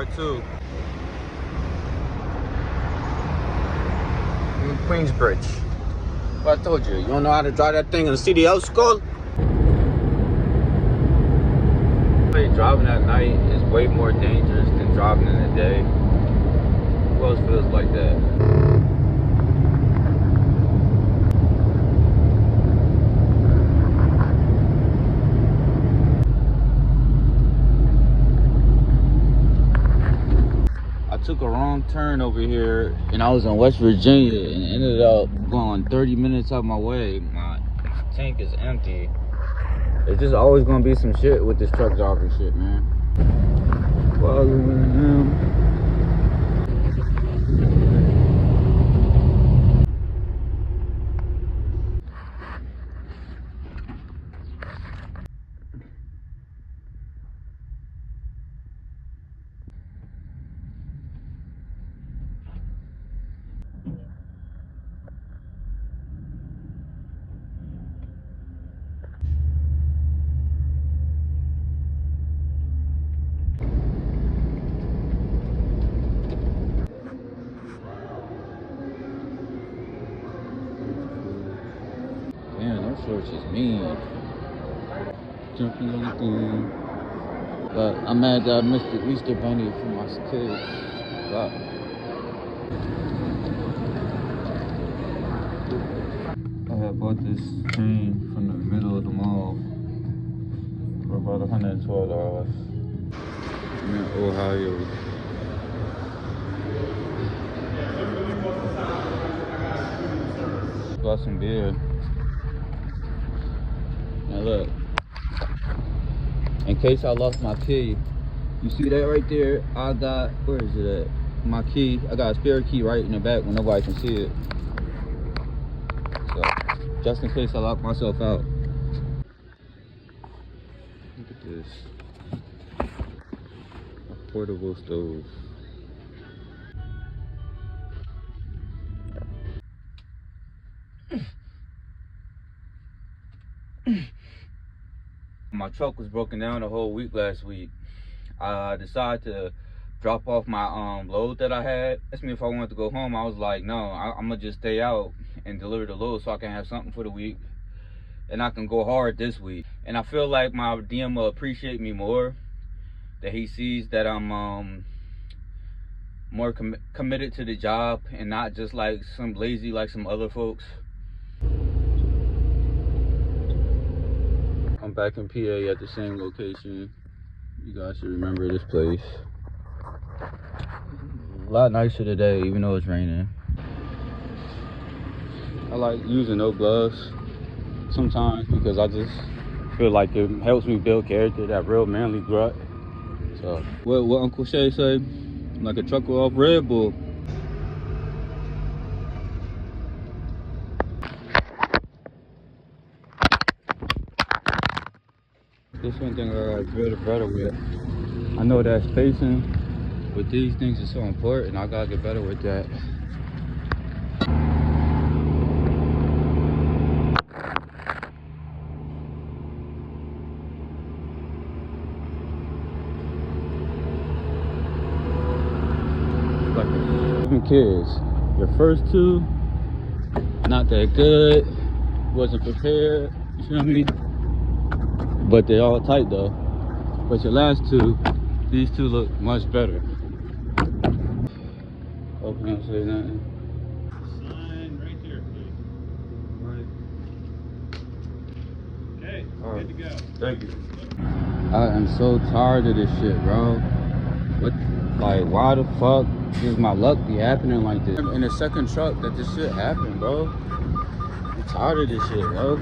part 2. In Queensbridge. What I told you, you don't know how to drive that thing in the CDL school? Driving at night is way more dangerous than driving in the day. Who else feels like that? I took a wrong turn over here and I was in West Virginia and ended up going 30 minutes out my way. My tank is empty. It's just always gonna be some shit with this truck driver shit, man. Following him. Damn, those shorts is mean. Jumping on the thing. But I'm mad that I missed the Easter bunny for my kids. But I had bought this chain from the middle of the mall for about $112. I'm in Ohio. Bought some beer. Now look, in case I lost my key, you see that right there? I got, where is it at? My key, I got a spare key right in the back when nobody can see it. So, just in case I lock myself out. Look at this. A portable stove. My truck was broken down the whole week last week. I decided to drop off my load that I had. Asked me if I wanted to go home. I was like, no, I'm gonna just stay out and deliver the load so I can have something for the week and I can go hard this week. And I feel like my DM will appreciate me more, that he sees that I'm more committed to the job and not just like some lazy like some other folks. I'm back in PA at the same location. You guys should remember this place. A lot nicer today, even though it's raining. I like using no gloves sometimes because I just feel like it helps me build character, that real manly grunt. So, what Uncle Shay say? I'm like a trucker off Red Bull. This one thing I got better with. I know that spacing with these things is so important. I gotta get better with that. Like kids, your first two, not that good. Wasn't prepared. You feel me? But they're all tight though. But your last two, these two look much better. Hope you don't say nothing. Sign right there, please. Right. Okay, good to go. Thank you. I am so tired of this shit, bro. What, like, why the fuck does my luck be happening like this? In the second truck that this shit happened, bro. I'm tired of this shit, bro.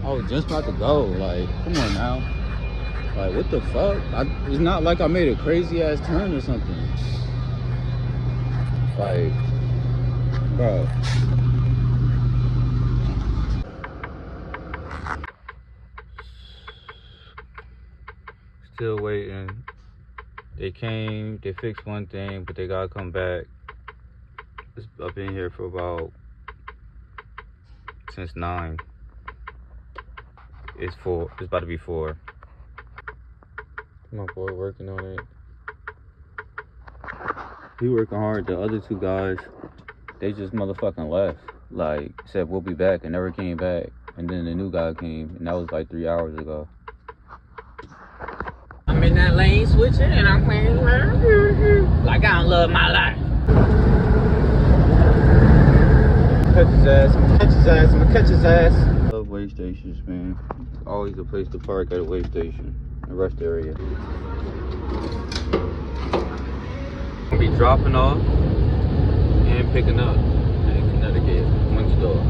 I was just about to go, like, come on now. Like, what the fuck? It's not like I made a crazy ass turn or something. Like, bro. Still waiting. They came, they fixed one thing, but they gotta come back. I've been here for about, since 9. It's 4, it's about to be 4. My boy working on it. He working hard. The other two guys, they just motherfucking left. Like, said we'll be back and never came back. And then the new guy came, and that was like 3 hours ago. I'm in that lane switching and I'm playing like I don't love my life. Catch his ass, I'm gonna catch his ass, I'm gonna catch his ass. I love weigh stations, man. It's always a place to park at a weigh station, the rest area. I'll be dropping off and picking up in Connecticut, one store.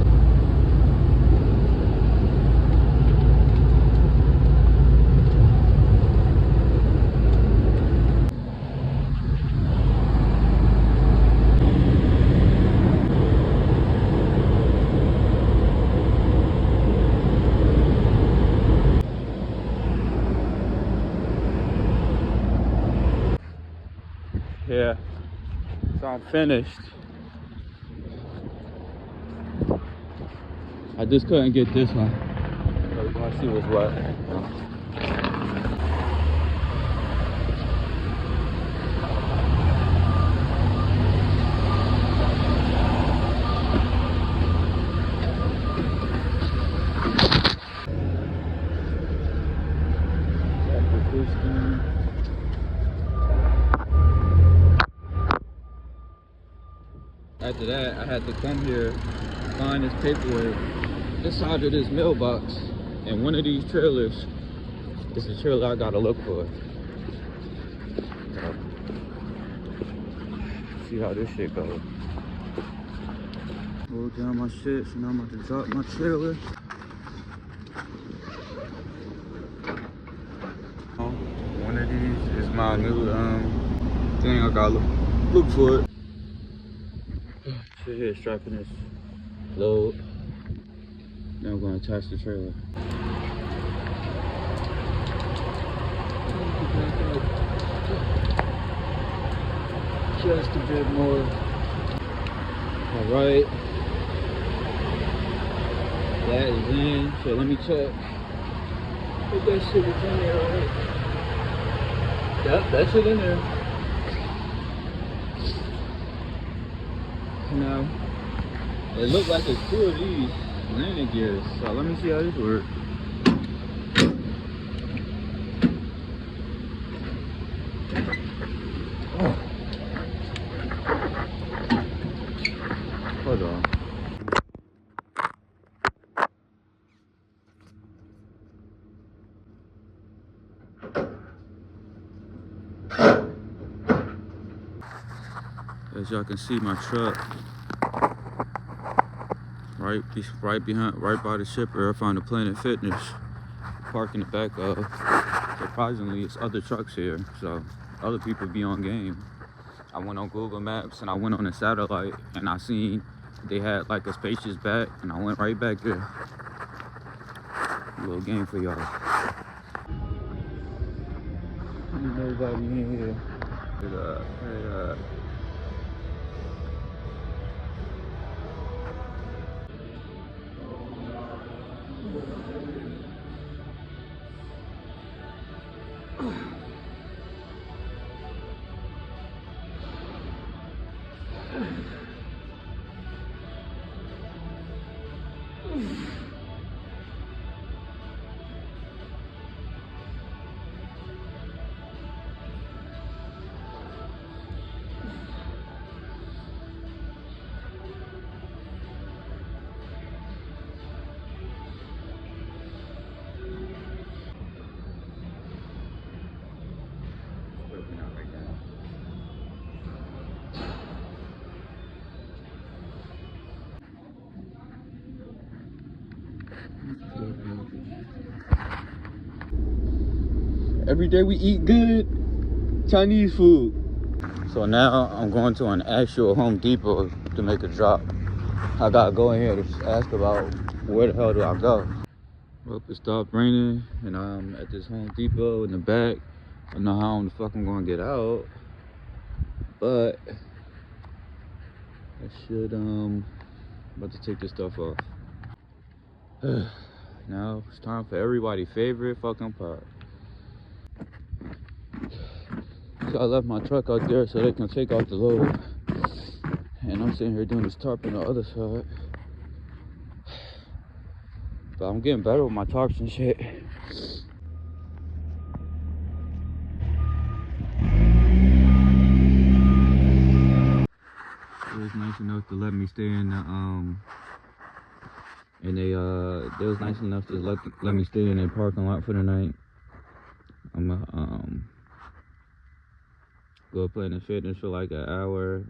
Yeah, so I'm finished. I just couldn't get this one. So we're gonna see what's what. After that, I had to come here, find this paperwork inside of this mailbox, and one of these trailers is the trailer I gotta look for. So, see how this shit goes. Roll down my shit, so now I'm about to drop my trailer. One of these is my new thing I gotta look for it. Sit here strapping this load. Now I'm gonna attach the trailer. Just a bit more. Alright. That is in. So let me check. If that shit is in there, alright. Yep, that shit in there. Now, it looked like it's 2 of these landing gears. So let me see how this works. Oh. Hold on. As y'all can see, my truck right by the shipper. I found a Planet Fitness parked in the back of. Surprisingly, it's other trucks here, so other people be on game. I went on Google Maps and I went on a satellite and I seen they had like a spacious back, and I went right back there. A little game for y'all. Nobody in here. Hey, every day we eat good Chinese food. So now I'm going to an actual Home Depot to make a drop. I gotta go in here to ask about where the hell do I go. Well, it stopped raining and I'm at this Home Depot in the back. I don't know how the fuck I'm gonna get out, but I should about to take this stuff off. Now it's time for everybody's favorite fucking part. So I left my truck out there so they can take out the load. And I'm sitting here doing this tarp on the other side. But I'm getting better with my tarps and shit. It was nice enough to let me stay in the and they was nice enough to let me stay in their parking lot for the night. I'm go Planet Fitness for like an hour,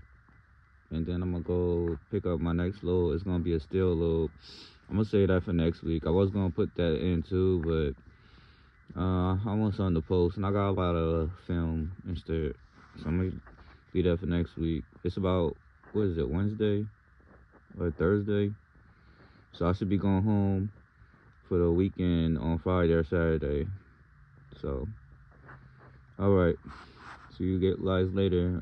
and then I'm gonna go pick up my next load. It's gonna be a steel load. I'm gonna say that for next week. I was gonna put that in too, but I want something to post, and I got a lot of film instead, so I'm gonna be that for next week. It's about, what is it, Wednesday or Thursday? So I should be going home for the weekend on Friday or Saturday. So, all right. See you guys later.